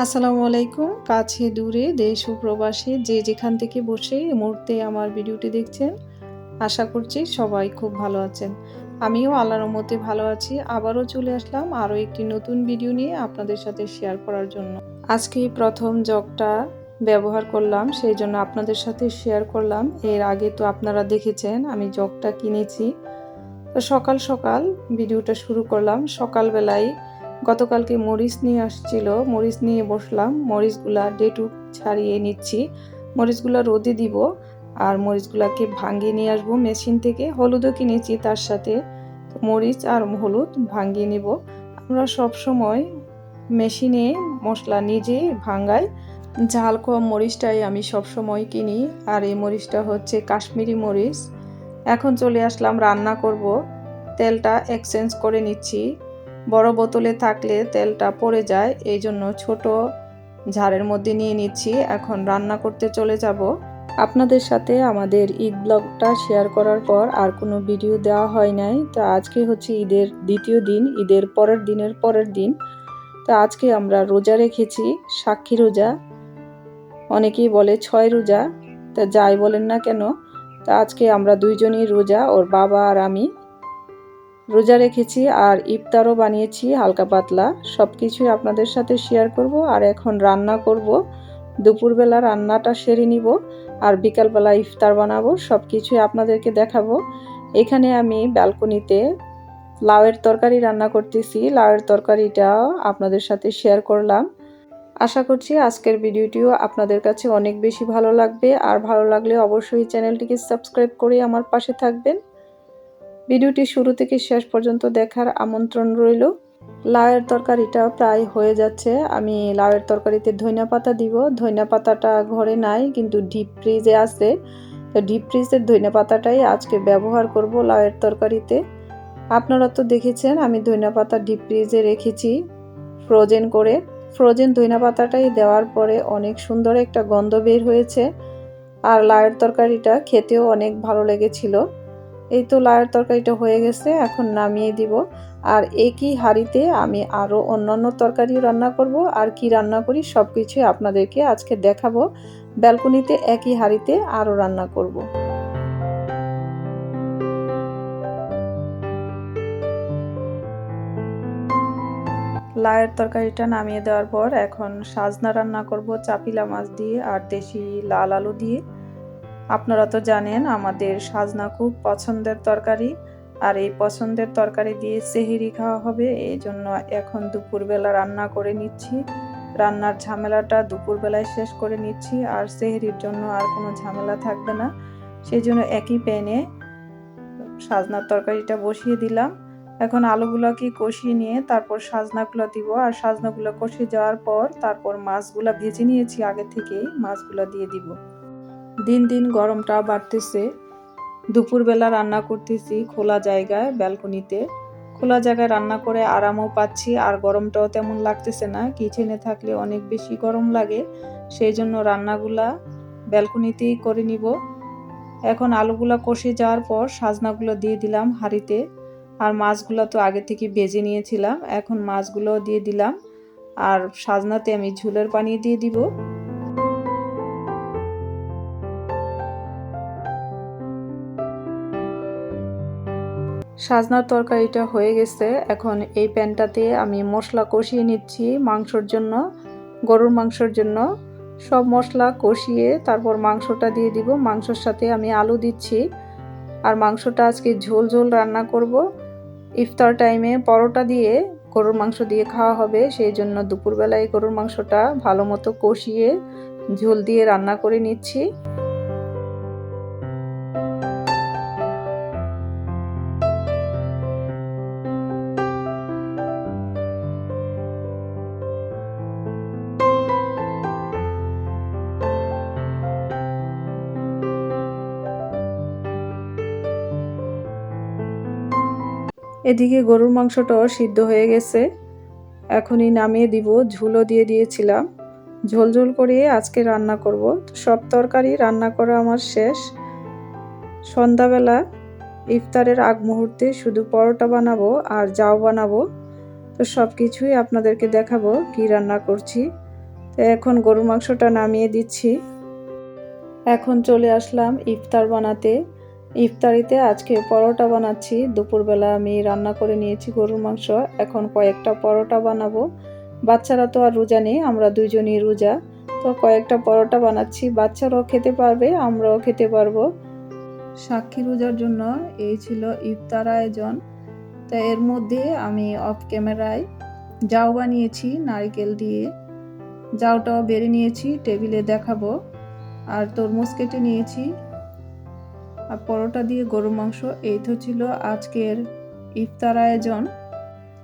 আসসালামু আলাইকুম। কাছে দূরে দেশ ও প্রবাসে যে যেখান থেকে বসে এই মুহূর্তে আমার ভিডিওটি দেখছেন, আশা করছি সবাই খুব ভালো আছেন। আমিও আল্লাহর রহমতে ভালো আছি। আবারও চলে আসলাম আরও একটি নতুন ভিডিও নিয়ে আপনাদের সাথে শেয়ার করার জন্য। আজকেই প্রথম জগটা ব্যবহার করলাম, সেই জন্য আপনাদের সাথে শেয়ার করলাম। এর আগে তো আপনারা দেখেছেন আমি জগটা কিনেছি। তো সকাল সকাল ভিডিওটা শুরু করলাম। সকালবেলায় গতকালকে মরিচ নিয়ে আসছিল, মরিচ নিয়ে বসলাম। মরিচগুলা ডেটুক ছাড়িয়ে নিচ্ছি, মরিচগুলা রোদে দিব আর মরিচগুলাকে ভাঙিয়ে নিয়ে আসবো মেশিন থেকে। হলুদও কিনেছি তার সাথে, মরিচ আর হলুদ ভাঙিয়ে নিব। আমরা সব সময় মেশিনে মশলা নিজে ভাঙাই। ঝাল কম মরিচটাই আমি সব সময় কিনি, আর এই মরিচটা হচ্ছে কাশ্মীরি মরিচ। এখন চলে আসলাম রান্না করব। তেলটা এক্সচেঞ্জ করে নিচ্ছি। বড় বোতলে থাকলে তেলটা পড়ে যায়, এই জন্য ছোট ঝাড়ের মধ্যে নিয়ে নিচ্ছি। এখন রান্না করতে চলে যাব। আপনাদের সাথে আমাদের ঈদ ব্লগটা শেয়ার করার পর আর কোনো ভিডিও দেওয়া হয় নাই। তো আজকে হচ্ছে ঈদের দ্বিতীয় দিন, ঈদের পরের দিন। তো আজকে আমরা রোজা রেখেছি, সাক্ষী রোজা, অনেকেই বলে 6 রোজা। তা যাই বলেন না কেন, তা আজকে আমরা দুইজনই রোজা, ওর বাবা আর আমি রোজা রেখেছি। আর ইফতারও বানিয়েছি হালকা পাতলা, সব কিছুই আপনাদের সাথে শেয়ার করব। আর এখন রান্না করব, দুপুরবেলা রান্নাটা সেরে নিব আর বিকালবেলা ইফতার বানাবো, সব কিছুই আপনাদেরকে দেখাবো। এখানে আমি ব্যালকনিতে লাউয়ের তরকারি রান্না করতেছি, লাউয়ের তরকারিটাও আপনাদের সাথে শেয়ার করলাম। আশা করছি আজকের ভিডিওটিও আপনাদের কাছে অনেক বেশি ভালো লাগবে, আর ভালো লাগলে অবশ্যই চ্যানেলটিকে সাবস্ক্রাইব করে আমার পাশে থাকবেন। ভিডিওটি শুরু থেকে শেষ পর্যন্ত দেখার আমন্ত্রণ রইল। লাউয়ের তরকারিটা প্রায় হয়ে যাচ্ছে। আমি লাউয়ের তরকারিতে ধনিয়া পাতা দিব। ধনিয়া পাতাটা ঘরে নাই, কিন্তু ডিপ ফ্রিজে আছে। তো ডিপ ফ্রিজের ধনিয়া পাতাটাই আজকে ব্যবহার করব লাউয়ের তরকারিতে। আপনারা তো দেখেছেন আমি ধনিয়া পাতা ডিপ ফ্রিজে রেখেছি ফ্রোজেন করে। ফ্রোজেন ধনিয়া পাতাটাই দেওয়ার পরে অনেক সুন্দর একটা গন্ধ বের হয়েছে, আর লাউয়ের তরকারিটা খেতেও অনেক ভালো লেগেছিল। এই তো লাউয়ের তরকারিটা হয়ে গেছে, এখন নামিয়ে দিব। আর একই হাঁড়িতে আমি আরও অন্যান্য তরকারিও রান্না করব। আর কি রান্না করি সব কিছুই আপনাদেরকে আজকে দেখাবো। ব্যালকনিতে একই হাঁড়িতে আরও রান্না করব। লাউয়ের তরকারিটা নামিয়ে দেওয়ার পর এখন সাজনা রান্না করব চাপিলা মাছ দিয়ে আর দেশি লাল আলু দিয়ে। আপনারা তো জানেন আমাদের সাজনা খুব পছন্দের তরকারি, আর এই পছন্দের তরকারি দিয়ে সেহরি খাওয়া হবে। এই জন্য এখন দুপুরবেলা রান্না করে নিচ্ছি। রান্নার ঝামেলাটা দুপুরবেলায় শেষ করে নিচ্ছি, আর সেহরির জন্য আর কোনো ঝামেলা থাকবে না। সেই জন্য একই প্যানে সাজনার তরকারিটা বসিয়ে দিলাম। এখন আলুগুলোকে কষিয়ে নিয়ে তারপর সাজনাগুলো দিব, আর সাজনাগুলো কষে যাওয়ার পর তারপর মাছগুলো ভেজে নিয়েছি আগে থেকেই, মাছগুলো দিয়ে দিব। দিন দিন গরমটা বাড়তেছে। দুপুরবেলা রান্না করতেছি খোলা জায়গায়, ব্যালকনিতে। খোলা জায়গায় রান্না করে আরামও পাচ্ছি, আর গরমটাও তেমন লাগতেছে না। কিচেনে থাকলে অনেক বেশি গরম লাগে, সেই জন্য রান্নাগুলা ব্যালকনিতেই করে নিব। এখন আলুগুলা কষে যাওয়ার পর সাজনাগুলো দিয়ে দিলাম হাঁড়িতে, আর মাছগুলো তো আগে থেকে ভেজে নিয়েছিলাম, এখন মাছগুলো দিয়ে দিলাম। আর সাজনাতে আমি ঝোলের পানি দিয়ে দিব। সাজনার তরকারিটা হয়ে গেছে। এখন এই প্যানটাতে আমি মশলা কষিয়ে নিচ্ছি মাংসর জন্য, গরুর মাংসর জন্য। সব মশলা কষিয়ে তারপর মাংসটা দিয়ে দিব। মাংসর সাথে আমি আলু দিচ্ছি, আর মাংসটা আজকে ঝোল ঝোল রান্না করব। ইফতার টাইমে পরোটা দিয়ে গরুর মাংস দিয়ে খাওয়া হবে, সেই জন্য দুপুরবেলায় গরুর মাংসটা ভালো মতো কষিয়ে ঝোল দিয়ে রান্না করে নিচ্ছি। এদিকে গরুর মাংসটাও সিদ্ধ হয়ে গেছে, এখনই নামিয়ে দিব। ঝোলও দিয়ে দিয়েছিলাম, ঝোল ঝোল করে আজকে রান্না করব। সব তরকারি রান্না করা আমার শেষ। সন্ধ্যাবেলা ইফতারের আগ মুহূর্তে শুধু পরোটা বানাবো আর জাউ বানাবো। তো সব কিছুই আপনাদেরকে দেখাবো কি রান্না করছি। তো এখন গরুর মাংসটা নামিয়ে দিচ্ছি। এখন চলে আসলাম ইফতার বানাতে। ইফতারিতে আজকে পরোটা বানাচ্ছি। দুপুরবেলা আমি রান্না করে নিয়েছি গরুর মাংস, এখন কয়েকটা পরোটা বানাবো। বাচ্চারা তো আর রোজা নেই, আমরা দুইজনই রোজা, তো কয়েকটা পরোটা বানাচ্ছি। বাচ্চারাও খেতে পারবে, আমরাও খেতে পারবো। সাক্ষী রোজার জন্য এই ছিল ইফতার আয়োজন। তো এর মধ্যে আমি অফ ক্যামেরায় জাউ বানিয়েছি নারকেল দিয়ে। জাউটাও বেড়ে নিয়েছি, টেবিলে দেখাবো। আর তরমুজ কেটে নিয়েছি, আর পরোটা দিয়ে গরুর মাংস। এই তো ছিল আজকের ইফতার আয়োজন।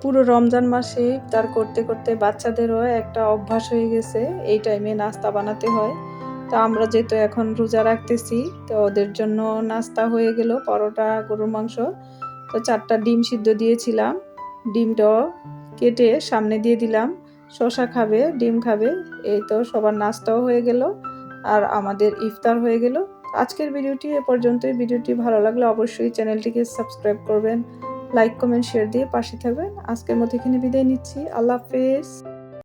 পুরো রমজান মাসে ইফতার করতে করতে বাচ্চাদেরও একটা অভ্যাস হয়ে গেছে, এই টাইমে নাস্তা বানাতে হয়। তো আমরা যেহেতু এখন রোজা রাখতেছি, তো ওদের জন্য নাস্তা হয়ে গেল পরোটা গরুর মাংস। তো 4টা ডিম সিদ্ধ দিয়েছিলাম, ডিমটাও কেটে সামনে দিয়ে দিলাম। শসা খাবে, ডিম খাবে। এই তো সবার নাস্তাও হয়ে গেল, আর আমাদের ইফতার হয়ে গেল। আজকের ভিডিওটি এ পর্যন্তই। ভিডিওটি ভালো লাগলে অবশ্যই চ্যানেলটিকে সাবস্ক্রাইব করবেন, লাইক কমেন্ট শেয়ার দিয়ে পাশে থাকবেন। আজকের মতো এখানে বিদায় নিচ্ছি। আল্লাহ হাফেজ।